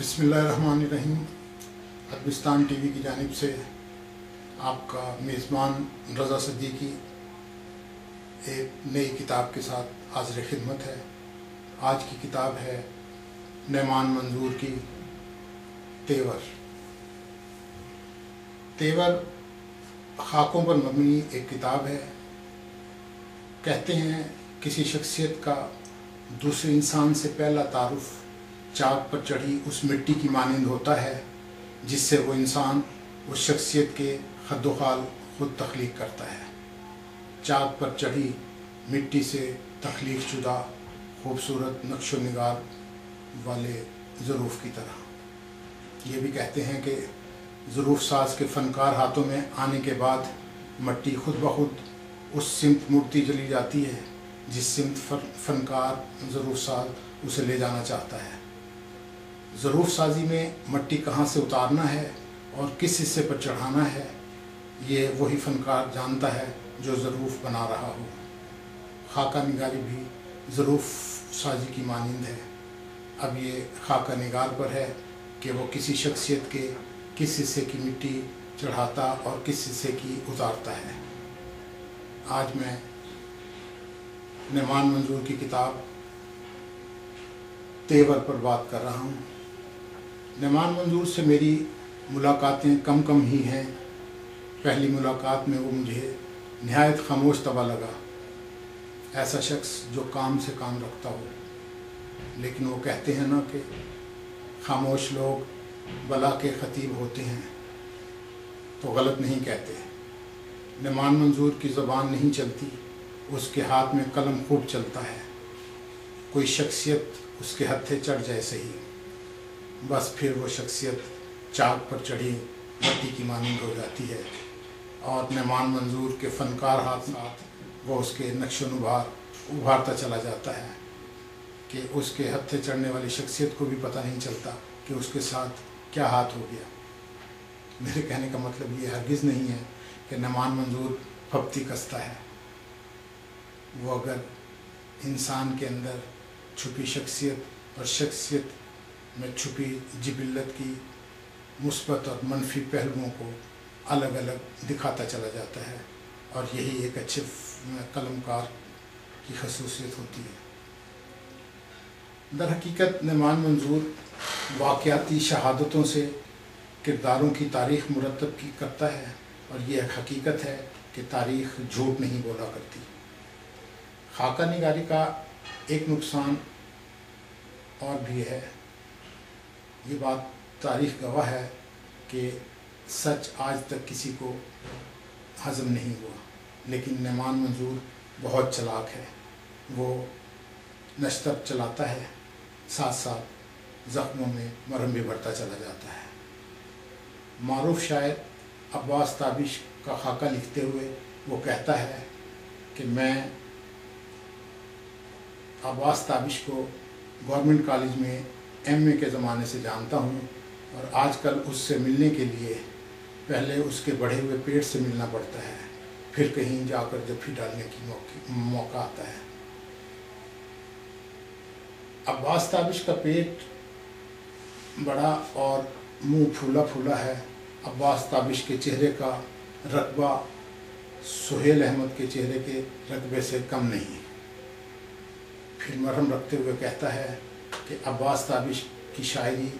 बिस्मिल्लाहिर्रहमानिर्रहीम। अदबिस्तान टीवी की जानिब से आपका मेज़बान रज़ा सिद्दीकी एक नई किताब के साथ हाज़िर खिदमत है। आज की किताब है नैमान मंजूर की तेवर। तेवर खाकों पर मबनी एक किताब है। कहते हैं किसी शख्सियत का दूसरे इंसान से पहला तारुफ चाक पर चढ़ी उस मिट्टी की मानिंद होता है जिससे वो इंसान उस शख्सियत के खद्दोखाल खुद तख्लीक करता है। चाक पर चढ़ी मिट्टी से तख्लीक शुदा खूबसूरत नक्शो निगार वाले ज़रूफ़ की तरह। ये भी कहते हैं कि ज़रूफ़ साज के फ़नकार हाथों में आने के बाद मिट्टी खुद ब खुद उस सिमत मुड़ती चली जाती है जिस सिमत फ़नकार ज़रूफ़ साज उसे ले जाना चाहता है। ज़रूफ़ साजी में मिट्टी कहाँ से उतारना है और किस हिस्से पर चढ़ाना है, ये वही फ़नकार जानता है जो ज़रूफ़ बना रहा हो। खाका निगारी भी ज़रूफ़ साजी की मानिंद है। अब ये खाका निगार पर है कि वो किसी शख्सियत के किस हिस्से की मिट्टी चढ़ाता और किस हिस्से की उतारता है। आज मैं नैमान मंजूर की किताब तेवर पर बात कर रहा हूँ। नैमान मंजूर से मेरी मुलाकातें कम ही हैं। पहली मुलाकात में वो मुझे निहायत खामोश तबा लगा, ऐसा शख्स जो काम से काम रखता हो। लेकिन वो कहते हैं ना कि खामोश लोग बला के ख़तीब होते हैं, तो गलत नहीं कहते। नैमान मंजूर की ज़बान नहीं चलती, उसके हाथ में कलम खूब चलता है। कोई शख्सियत उसके हत्थे चढ़ जाए सही, बस फिर वो शख्सियत चाक पर चढ़ी मिट्टी की मानिंद हो जाती है और नैमान मंजूर के फ़नकार हाथ साथ वो उसके नक्शो नुभार उभारता चला जाता है कि उसके हत्थे चढ़ने वाली शख्सियत को भी पता नहीं चलता कि उसके साथ क्या हाथ हो गया। मेरे कहने का मतलब ये हरगिज़ नहीं है कि नैमान मंजूर फब्ती कसता है। वो अगर इंसान के अंदर छुपी शख्सियत और शख्सियत में छुपी जिबिल्लत की मुस्बत और मनफी पहलुओं को अलग अलग दिखाता चला जाता है, और यही एक अच्छे कलमकार की खसूसियत होती है। दर हकीकत नैमान मंजूर वाक़याती शहादतों से किरदारों की तारीख़ मुरतब की करता है, और ये एक हकीकत है कि तारीख़ झूठ नहीं बोला करती। खाका निगारी का एक नुकसान और भी है। ये बात तारीख़ गवाह है कि सच आज तक किसी को हज़म नहीं हुआ। लेकिन नैमान मंजूर बहुत चालाक है। वो नश्तर चलाता है, साथ साथ ज़ख्मों में मरहम भी भरता चला जाता है। मारूफ शायर अब्बास ताबिश का खाका लिखते हुए वो कहता है कि मैं अब्बास ताबिश को गवर्नमेंट कॉलेज में एमए के ज़माने से जानता हूँ, और आजकल उससे मिलने के लिए पहले उसके बढ़े हुए पेट से मिलना पड़ता है, फिर कहीं जाकर जफ्फी डालने की मौका आता है। अब्बास ताबिश का पेट बड़ा और मुंह फूला फूला है। अब्बास ताबिश के चेहरे का रकबा सुहेल अहमद के चेहरे के रकबे से कम नहीं। फिर मरहम रखते हुए कहता है कि अब्बास ताबिश की शायरी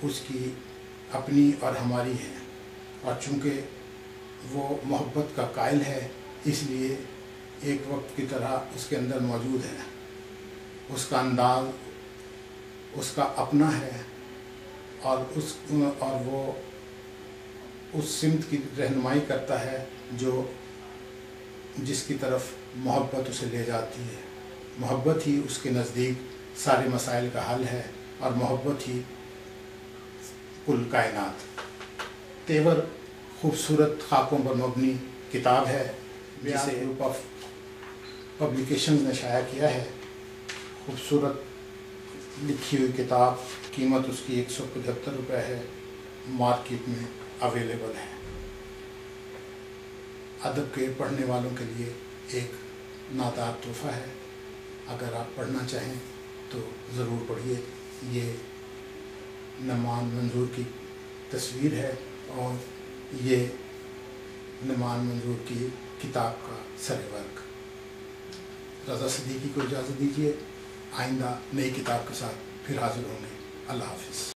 उसकी अपनी और हमारी है, और चूँकि वो मोहब्बत का कायल है इसलिए एक वक्त की तरह उसके अंदर मौजूद है। उसका अंदाज उसका अपना है, और वो उस सिमत की रहनुमाई करता है जिसकी तरफ मोहब्बत उसे ले जाती है। मोहब्बत ही उसके नज़दीक सारे मसाइल का हल है, और मोहब्बत ही कुल कायनात। तेवर खूबसूरत खाकों पर मबनी किताब है जिसे ग्रुप ऑफ पब्लिकेशंस ने शाया किया है। खूबसूरत लिखी हुई किताब, कीमत उसकी 175 रुपये है, मार्केट में अवेलेबल है। अदब के पढ़ने वालों के लिए एक नादार तोहफ़ा है। अगर आप पढ़ना चाहें तो ज़रूर पढ़िए। ये نعمان منظور کی تصویر ہے اور یہ نعمان منظور کی کتاب کا سر ورق۔ رضا صدیقی کو اجازت دیجیے، آئندہ نئی کتاب کے ساتھ پھر حاضر ہوں گے۔ اللہ حافظ۔